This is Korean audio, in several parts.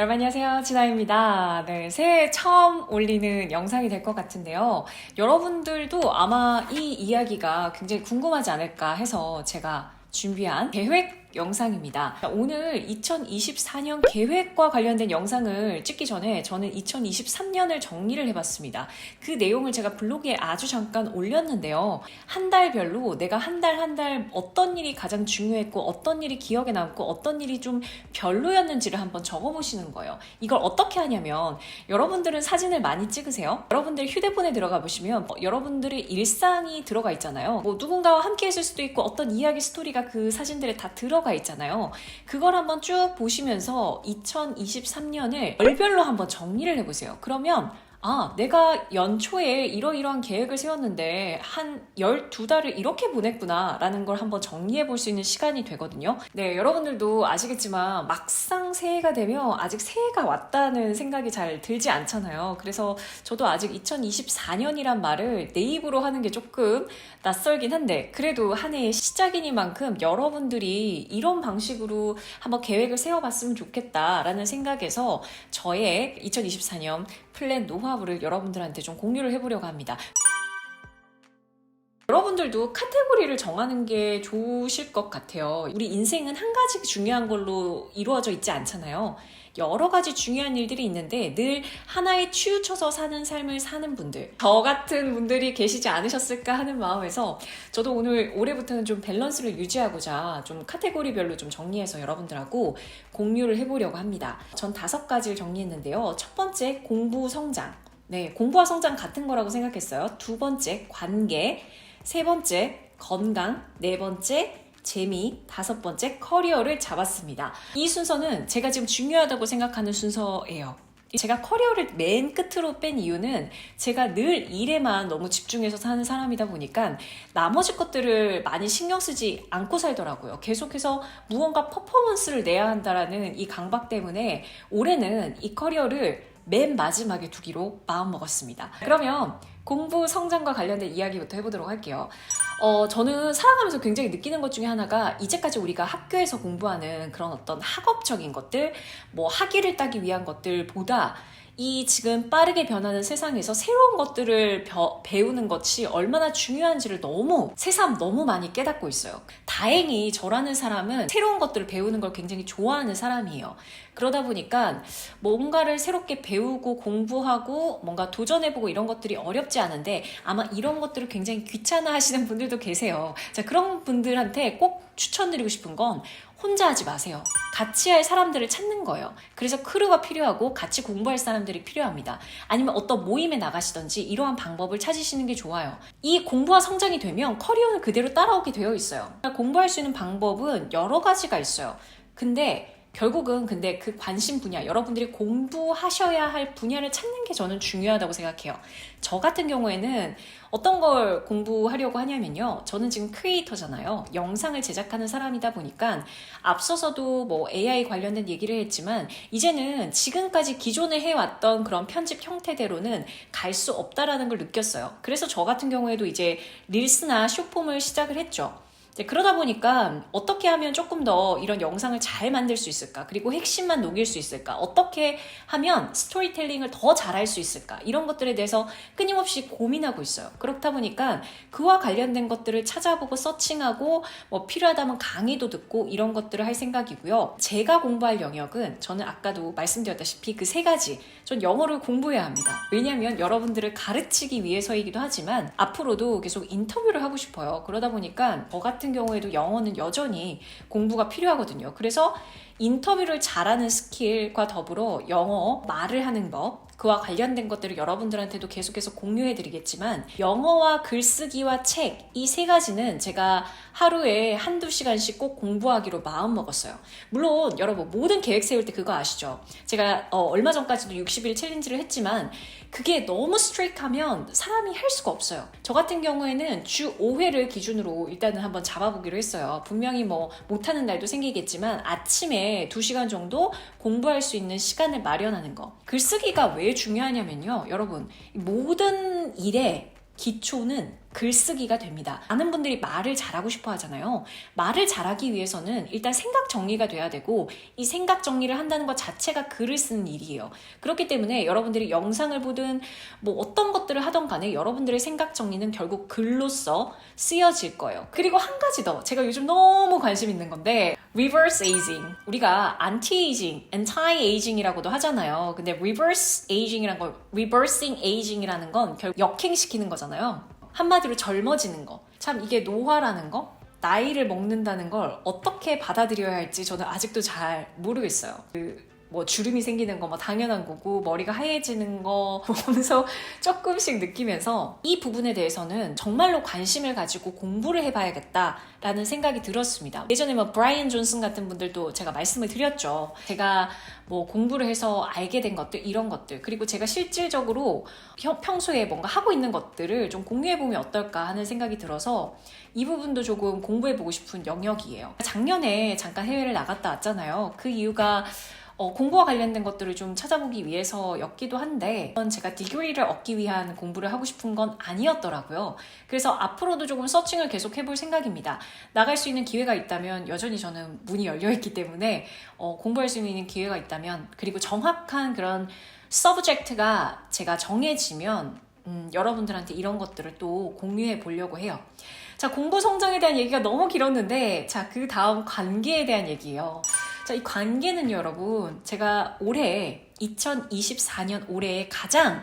여러분 안녕하세요. 진아입니다. 네, 새해 처음 올리는 영상이 될 것 같은데요. 여러분들도 아마 이 이야기가 굉장히 궁금하지 않을까 해서 제가 준비한 계획 영상입니다. 오늘 2024년 계획과 관련된 영상을 찍기 전에 저는 2023년을 정리를 해봤습니다. 그 내용을 제가 블로그에 아주 잠깐 올렸는데요. 한 달별로 내가 한 달 어떤 일이 가장 중요했고 어떤 일이 기억에 남고 어떤 일이 좀 별로였는지를 한번 적어보시는 거예요. 이걸 어떻게 하냐면 여러분들은 사진을 많이 찍으세요. 여러분들 휴대폰에 들어가 보시면 여러분들의 일상이 들어가 있잖아요. 뭐 누군가와 함께 했을 수도 있고 어떤 이야기 스토리가 그 사진들에 다 들어가 있잖아요. 그걸 한번 쭉 보시면서 2023년을 월별로 한번 정리를 해보세요. 그러면 내가 연초에 이러이러한 계획을 세웠는데 한 12달을 이렇게 보냈구나 라는 걸 한번 정리해 볼 수 있는 시간이 되거든요. 네, 여러분들도 아시겠지만 막상 새해가 되면 아직 새해가 왔다는 생각이 잘 들지 않잖아요. 그래서 저도 아직 2024년이란 말을 내 입으로 하는 게 조금 낯설긴 한데 그래도 한 해의 시작이니만큼 여러분들이 이런 방식으로 한번 계획을 세워봤으면 좋겠다라는 생각에서 저의 2024년 플랜 노하우를 여러분들한테 좀 공유를 해보려고 합니다. 여러분들도 카테고리를 정하는 게 좋으실 것 같아요. 우리 인생은 한 가지 중요한 걸로 이루어져 있지 않잖아요. 여러 가지 중요한 일들이 있는데 늘 하나에 치우쳐서 사는 삶을 사는 분들, 저 같은 분들이 계시지 않으셨을까 하는 마음에서 저도 오늘 올해부터는 좀 밸런스를 유지하고자 좀 카테고리별로 좀 정리해서 여러분들하고 공유를 해보려고 합니다. 전 5가지를 정리했는데요. 첫 번째, 공부 성장. 네, 공부와 성장 같은 거라고 생각했어요. 두 번째, 관계. 세 번째, 건강. 네 번째, 재미. 다섯 번째, 커리어를 잡았습니다. 이 순서는 제가 지금 중요하다고 생각하는 순서예요. 제가 커리어를 맨 끝으로 뺀 이유는 제가 늘 일에만 너무 집중해서 사는 사람이다 보니까 나머지 것들을 많이 신경 쓰지 않고 살더라고요. 계속해서 무언가 퍼포먼스를 내야 한다라는 이 강박 때문에 올해는 이 커리어를 맨 마지막에 두기로 마음먹었습니다. 그러면 공부 성장과 관련된 이야기부터 해보도록 할게요. 저는 살아가면서 굉장히 느끼는 것 중에 하나가 이제까지 우리가 학교에서 공부하는 그런 어떤 학업적인 것들, 뭐 학위를 따기 위한 것들보다 이 지금 빠르게 변하는 세상에서 새로운 것들을 배우는 것이 얼마나 중요한지를 새삼 너무 많이 깨닫고 있어요. 다행히 저라는 사람은 새로운 것들을 배우는 걸 굉장히 좋아하는 사람이에요. 그러다 보니까 뭔가를 새롭게 배우고 공부하고 뭔가 도전해보고 이런 것들이 어렵지 않은데 아마 이런 것들을 굉장히 귀찮아 하시는 분들도 계세요. 자, 그런 분들한테 꼭 추천드리고 싶은 건 혼자 하지 마세요. 같이 할 사람들을 찾는 거예요. 그래서 크루가 필요하고 같이 공부할 사람들이 필요합니다. 아니면 어떤 모임에 나가시던지 이러한 방법을 찾으시는 게 좋아요. 이 공부와 성장이 되면 커리어는 그대로 따라오게 되어 있어요. 공부할 수 있는 방법은 여러 가지가 있어요. 결국은 그 관심 분야, 여러분들이 공부하셔야 할 분야를 찾는 게 저는 중요하다고 생각해요. 저 같은 경우에는 어떤 걸 공부하려고 하냐면요. 저는 지금 크리에이터잖아요. 영상을 제작하는 사람이다 보니까 앞서서도 뭐 AI 관련된 얘기를 했지만 이제는 지금까지 기존에 해왔던 그런 편집 형태대로는 갈 수 없다라는 걸 느꼈어요. 그래서 저 같은 경우에도 이제 릴스나 숏폼을 시작을 했죠. 그러다 보니까 어떻게 하면 조금 더 이런 영상을 잘 만들 수 있을까? 그리고 핵심만 녹일 수 있을까? 어떻게 하면 스토리텔링을 더 잘할 수 있을까? 이런 것들에 대해서 끊임없이 고민하고 있어요. 그렇다 보니까 그와 관련된 것들을 찾아보고 서칭하고 뭐 필요하다면 강의도 듣고 이런 것들을 할 생각이고요. 제가 공부할 영역은 저는 아까도 말씀드렸다시피 그 3가지. 전 영어를 공부해야 합니다. 왜냐하면 여러분들을 가르치기 위해서이기도 하지만 앞으로도 계속 인터뷰를 하고 싶어요. 그러다 보니까 저 같은 경우에도 영어는 여전히 공부가 필요하거든요. 그래서 인터뷰를 잘하는 스킬과 더불어 영어 말을 하는 법, 그와 관련된 것들을 여러분들한테도 계속해서 공유해드리겠지만 영어와 글쓰기와 책, 이 3가지는 제가 하루에 1~2시간씩 꼭 공부하기로 마음먹었어요. 물론 여러분 모든 계획 세울 때 그거 아시죠? 제가 얼마 전까지도 60일 챌린지를 했지만 그게 너무 스트릭하면 사람이 할 수가 없어요. 저 같은 경우에는 주 5회를 기준으로 일단은 한번 잡아보기로 했어요. 분명히 뭐 못하는 날도 생기겠지만 아침에 2시간 정도 공부할 수 있는 시간을 마련하는 거. 글쓰기가 왜 중요하냐면요. 여러분 모든 일의 기초는 글쓰기가 됩니다. 많은 분들이 말을 잘하고 싶어 하잖아요. 말을 잘하기 위해서는 일단 생각 정리가 돼야 되고 이 생각 정리를 한다는 것 자체가 글을 쓰는 일이에요. 그렇기 때문에 여러분들이 영상을 보든 뭐 어떤 것들을 하던 간에 여러분들의 생각 정리는 결국 글로써 쓰여질 거예요. 그리고 한 가지 더 제가 요즘 너무 관심 있는 건데 reverse aging. 우리가 anti-aging, anti-aging이라고도 하잖아요. 근데 reverse aging이란 걸 reversing aging이라는 건 결국 역행시키는 거잖아요. 한마디로 젊어지는 거. 참 이게 노화라는 거? 나이를 먹는다는 걸 어떻게 받아들여야 할지 저는 아직도 잘 모르겠어요. 뭐 주름이 생기는 거 뭐 당연한 거고 머리가 하얘지는 거 보면서 조금씩 느끼면서 이 부분에 대해서는 정말로 관심을 가지고 공부를 해봐야겠다라는 생각이 들었습니다. 예전에 뭐 브라이언 존슨 같은 분들도 제가 말씀을 드렸죠. 제가 뭐 공부를 해서 알게 된 것들 이런 것들 그리고 제가 실질적으로 평소에 뭔가 하고 있는 것들을 좀 공유해보면 어떨까 하는 생각이 들어서 이 부분도 조금 공부해보고 싶은 영역이에요. 작년에 잠깐 해외를 나갔다 왔잖아요. 그 이유가 공부와 관련된 것들을 좀 찾아보기 위해서였기도 한데 제가 디그리를 얻기 위한 공부를 하고 싶은 건 아니었더라고요. 그래서 앞으로도 조금 서칭을 계속 해볼 생각입니다. 나갈 수 있는 기회가 있다면 여전히 저는 문이 열려있기 때문에 공부할 수 있는 기회가 있다면 그리고 정확한 그런 서브젝트가 제가 정해지면 여러분들한테 이런 것들을 또 공유해 보려고 해요. 자, 공부 성장에 대한 얘기가 너무 길었는데 자, 그 다음 관계에 대한 얘기예요. 자, 이 관계는 여러분 제가 올해 2024년 올해에 가장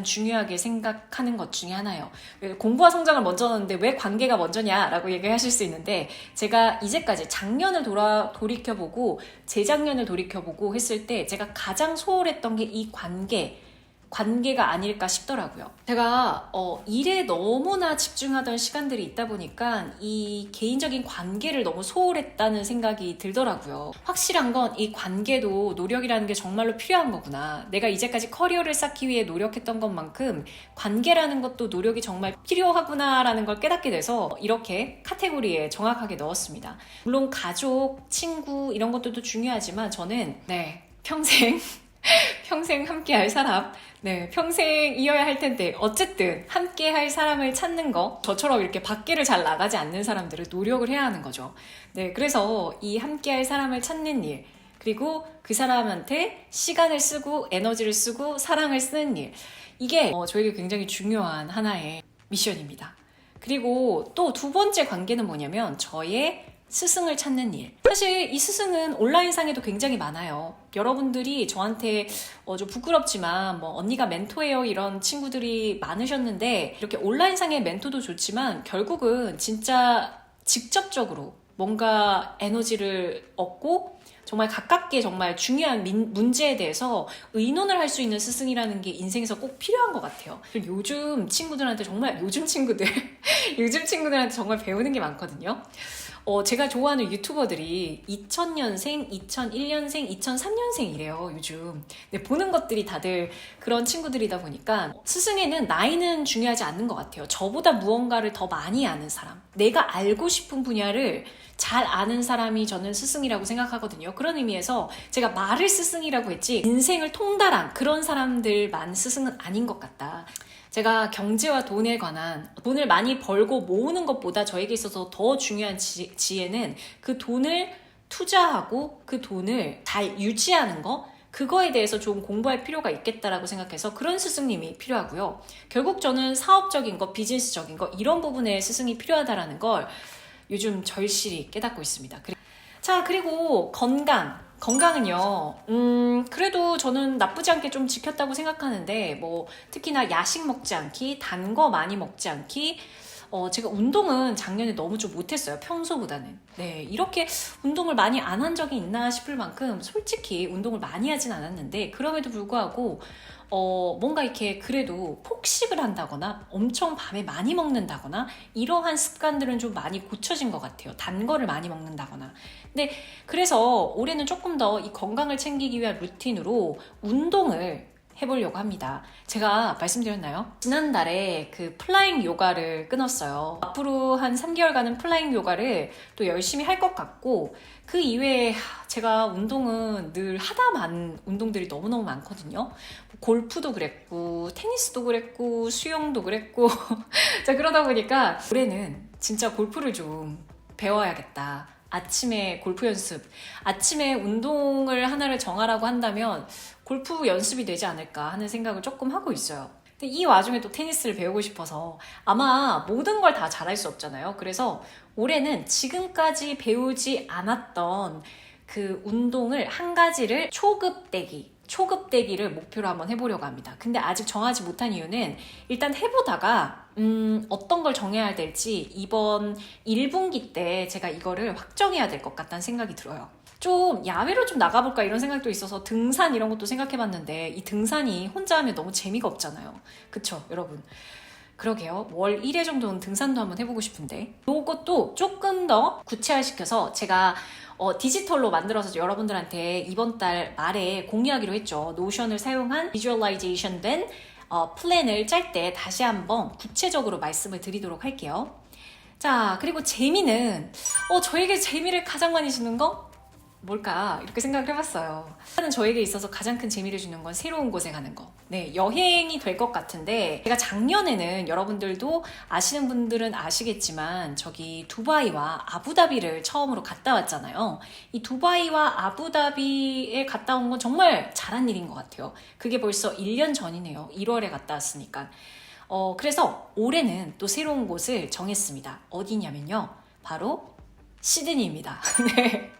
중요하게 생각하는 것 중에 하나예요. 공부와 성장을 먼저 넣었는데 왜 관계가 먼저냐라고 얘기하실 수 있는데 제가 이제까지 작년을 돌이켜보고 재작년을 돌이켜보고 했을 때 제가 가장 소홀했던 게 이 관계가 아닐까 싶더라고요. 제가 일에 너무나 집중하던 시간들이 있다 보니까 이 개인적인 관계를 너무 소홀했다는 생각이 들더라고요. 확실한 건 이 관계도 노력이라는 게 정말로 필요한 거구나. 내가 이제까지 커리어를 쌓기 위해 노력했던 것만큼 관계라는 것도 노력이 정말 필요하구나라는 걸 깨닫게 돼서 이렇게 카테고리에 정확하게 넣었습니다. 물론 가족, 친구 이런 것들도 중요하지만 저는 평생 함께 할 사람, 평생이어야 할 텐데 어쨌든 함께 할 사람을 찾는 거 저처럼 이렇게 밖에를 잘 나가지 않는 사람들은 노력을 해야 하는 거죠. 그래서 이 함께 할 사람을 찾는 일 그리고 그 사람한테 시간을 쓰고 에너지를 쓰고 사랑을 쓰는 일 이게 저에게 굉장히 중요한 하나의 미션입니다. 그리고 또 두 번째 관계는 뭐냐면 저의 스승을 찾는 일. 사실 이 스승은 온라인상에도 굉장히 많아요. 여러분들이 저한테 좀 부끄럽지만 뭐 언니가 멘토예요 이런 친구들이 많으셨는데 이렇게 온라인상의 멘토도 좋지만 결국은 진짜 직접적으로 뭔가 에너지를 얻고 정말 가깝게 정말 중요한 문제에 대해서 의논을 할 수 있는 스승이라는 게 인생에서 꼭 필요한 것 같아요. 요즘 친구들한테 정말 요즘 친구들한테 정말 배우는 게 많거든요. 제가 좋아하는 유튜버들이 2000년생, 2001년생, 2003년생이래요, 요즘. 보는 것들이 다들 그런 친구들이다 보니까 스승에는 나이는 중요하지 않는 것 같아요. 저보다 무언가를 더 많이 아는 사람. 내가 알고 싶은 분야를 잘 아는 사람이 저는 스승이라고 생각하거든요. 그런 의미에서 제가 말을 스승이라고 했지 인생을 통달한 그런 사람들만 스승은 아닌 것 같다. 제가 경제와 돈에 관한 돈을 많이 벌고 모으는 것보다 저에게 있어서 더 중요한 지혜는 그 돈을 투자하고 그 돈을 잘 유지하는 거 그거에 대해서 좀 공부할 필요가 있겠다라고 생각해서 그런 스승님이 필요하고요. 결국 저는 사업적인 거, 비즈니스적인 거 이런 부분에 스승이 필요하다라는 걸 요즘 절실히 깨닫고 있습니다. 자, 그리고 건강은요, 그래도 저는 나쁘지 않게 좀 지켰다고 생각하는데, 뭐, 특히나 야식 먹지 않기, 단 거 많이 먹지 않기, 제가 운동은 작년에 너무 좀 못했어요. 평소보다는. 이렇게 운동을 많이 안 한 적이 있나 싶을 만큼 솔직히 운동을 많이 하진 않았는데, 그럼에도 불구하고, 뭔가 이렇게 그래도 폭식을 한다거나 엄청 밤에 많이 먹는다거나 이러한 습관들은 좀 많이 고쳐진 것 같아요. 단 거를 많이 먹는다거나. 근데 그래서 올해는 조금 더 이 건강을 챙기기 위한 루틴으로 운동을 해보려고 합니다. 제가 말씀드렸나요? 지난달에 그 플라잉 요가를 끊었어요. 앞으로 한 3개월간은 플라잉 요가를 또 열심히 할 것 같고, 그 이외에 제가 운동은 늘 하다만 운동들이 너무너무 많거든요. 골프도 그랬고, 테니스도 그랬고, 수영도 그랬고. 자, 그러다 보니까 올해는 진짜 골프를 좀 배워야겠다. 아침에 골프 연습, 아침에 운동을 하나를 정하라고 한다면 골프 연습이 되지 않을까 하는 생각을 조금 하고 있어요. 근데 이 와중에 또 테니스를 배우고 싶어서 아마 모든 걸 다 잘할 수 없잖아요. 그래서 올해는 지금까지 배우지 않았던 그 운동을 한 가지를 초급대기를 목표로 한번 해보려고 합니다. 근데 아직 정하지 못한 이유는 일단 해보다가 어떤 걸 정해야 될지 이번 1분기 때 제가 이거를 확정해야 될 것 같다는 생각이 들어요. 좀 야외로 좀 나가볼까 이런 생각도 있어서 등산 이런 것도 생각해봤는데 이 등산이 혼자 하면 너무 재미가 없잖아요. 그쵸 여러분? 그러게요. 월 1회 정도는 등산도 한번 해보고 싶은데 이것도 조금 더 구체화시켜서 제가 디지털로 만들어서 여러분들한테 이번 달 말에 공유하기로 했죠. 노션을 사용한 비주얼라이제이션 된 플랜을 짤 때 다시 한번 구체적으로 말씀을 드리도록 할게요. 자, 그리고 재미는 저에게 재미를 가장 많이 주는 거? 뭘까? 이렇게 생각을 해봤어요. 저에게 있어서 가장 큰 재미를 주는 건 새로운 곳에 가는 거. 네, 여행이 될 것 같은데 제가 작년에는 여러분들도 아시는 분들은 아시겠지만 저기 두바이와 아부다비를 처음으로 갔다 왔잖아요. 이 두바이와 아부다비에 갔다 온 건 정말 잘한 일인 것 같아요. 그게 벌써 1년 전이네요. 1월에 갔다 왔으니까. 그래서 올해는 또 새로운 곳을 정했습니다. 어디냐면요. 바로 시드니입니다. 네.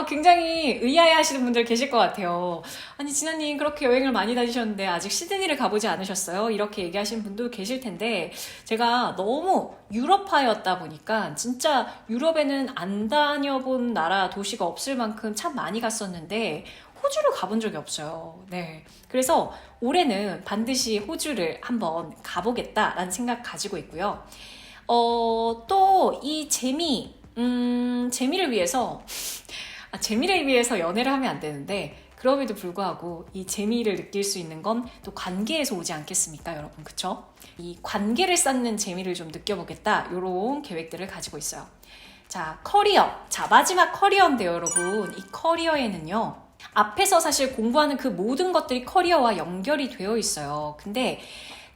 굉장히 의아해 하시는 분들 계실 것 같아요. 아니, 진아님 그렇게 여행을 많이 다니셨는데 아직 시드니를 가보지 않으셨어요? 이렇게 얘기하시는 분도 계실 텐데 제가 너무 유럽파였다 보니까 진짜 유럽에는 안 다녀본 나라 도시가 없을 만큼 참 많이 갔었는데 호주를 가본 적이 없어요. 네. 그래서 올해는 반드시 호주를 한번 가보겠다라는 생각 가지고 있고요. 또 이 재미를 위해서 연애를 하면 안 되는데 그럼에도 불구하고 이 재미를 느낄 수 있는 건 또 관계에서 오지 않겠습니까, 여러분? 그쵸? 이 관계를 쌓는 재미를 좀 느껴보겠다 이런 계획들을 가지고 있어요. 자, 커리어. 자, 마지막 커리어인데요, 여러분. 이 커리어에는요. 앞에서 사실 공부하는 그 모든 것들이 커리어와 연결이 되어 있어요. 근데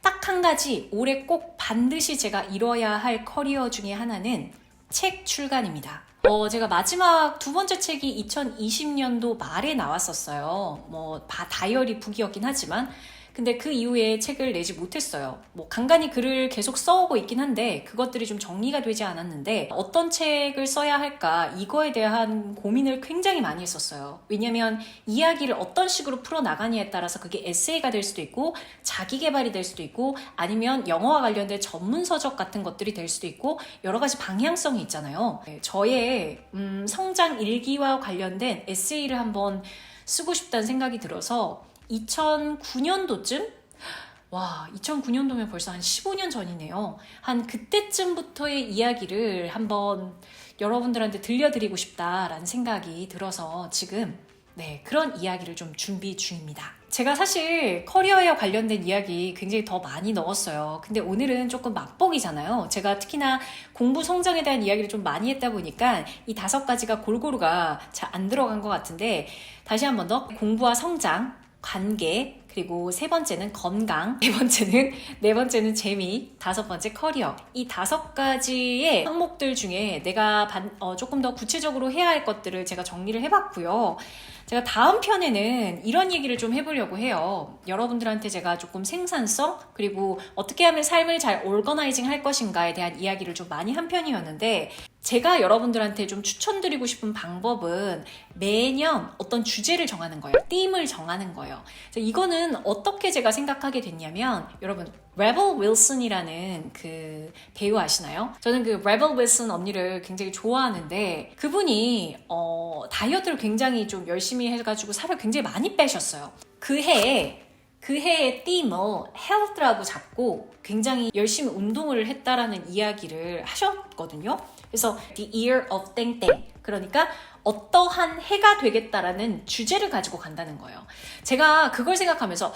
딱 한 가지 올해 꼭 반드시 제가 이뤄야 할 커리어 중에 하나는 책 출간입니다. 제가 마지막 두 번째 책이 2020년도 말에 나왔었어요. 다이어리 북이었긴 하지만 근데 그 이후에 책을 내지 못했어요. 간간히 글을 계속 써오고 있긴 한데 그것들이 좀 정리가 되지 않았는데 어떤 책을 써야 할까 이거에 대한 고민을 굉장히 많이 했었어요. 왜냐면 이야기를 어떤 식으로 풀어나가냐에 따라서 그게 에세이가 될 수도 있고 자기계발이 될 수도 있고 아니면 영어와 관련된 전문서적 같은 것들이 될 수도 있고 여러 가지 방향성이 있잖아요. 저의 성장 일기와 관련된 에세이를 한번 쓰고 싶다는 생각이 들어서 2009년도쯤? 와, 2009년도면 벌써 한 15년 전이네요. 한 그때쯤부터의 이야기를 한번 여러분들한테 들려드리고 싶다라는 생각이 들어서 지금 그런 이야기를 좀 준비 중입니다. 제가 사실 커리어에 관련된 이야기 굉장히 더 많이 넣었어요. 근데 오늘은 조금 맛보기잖아요. 제가 특히나 공부 성장에 대한 이야기를 좀 많이 했다 보니까 이 5가지가 골고루가 잘 안 들어간 것 같은데 다시 한 번 더 공부와 성장, 관계, 그리고 3번째는 건강, 네 번째는 재미, 5번째 커리어. 이 5가지의 항목들 중에 내가 조금 더 구체적으로 해야 할 것들을 제가 정리를 해봤고요. 제가 다음 편에는 이런 얘기를 좀 해보려고 해요. 여러분들한테 제가 조금 생산성 그리고 어떻게 하면 삶을 잘 오거나이징 할 것인가에 대한 이야기를 좀 많이 한 편이었는데 제가 여러분들한테 좀 추천드리고 싶은 방법은 매년 어떤 주제를 정하는 거예요. 팀을 정하는 거예요. 이거는 어떻게 제가 생각하게 됐냐면 여러분 레벨 윌슨이라는 그 배우 아시나요? 저는 그 레벨 윌슨 언니를 굉장히 좋아하는데 그분이 다이어트를 굉장히 좀 열심히 해가지고 살을 굉장히 많이 빼셨어요. 그 해에 그 해의 띠을 health라고 잡고 굉장히 열심히 운동을 했다라는 이야기를 하셨거든요. 그래서 the year of 땡땡. 그러니까 어떠한 해가 되겠다라는 주제를 가지고 간다는 거예요. 제가 그걸 생각하면서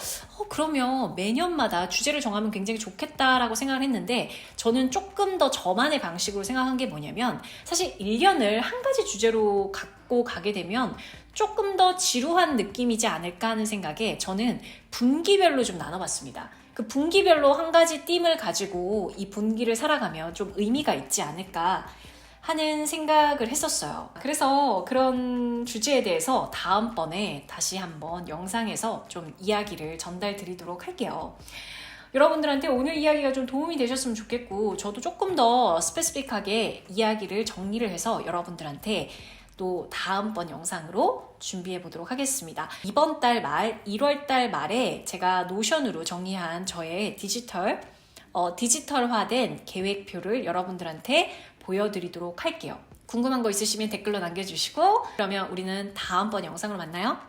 그러면 매년마다 주제를 정하면 굉장히 좋겠다라고 생각을 했는데 저는 조금 더 저만의 방식으로 생각한 게 뭐냐면 사실 1년을 한 가지 주제로 갖고 가게 되면 조금 더 지루한 느낌이지 않을까 하는 생각에 저는 분기별로 좀 나눠봤습니다. 그 분기별로 한 가지 띠을 가지고 이 분기를 살아가면 좀 의미가 있지 않을까 하는 생각을 했었어요. 그래서 그런 주제에 대해서 다음번에 다시 한번 영상에서 좀 이야기를 전달 드리도록 할게요. 여러분들한테 오늘 이야기가 좀 도움이 되셨으면 좋겠고 저도 조금 더 스페시픽하게 이야기를 정리를 해서 여러분들한테 또 다음번 영상으로 준비해 보도록 하겠습니다. 이번 달 말 1월 달 말에 제가 노션으로 정리한 저의 디지털화된 계획표를 여러분들한테 보여드리도록 할게요. 궁금한 거 있으시면 댓글로 남겨주시고 그러면 우리는 다음번 영상으로 만나요.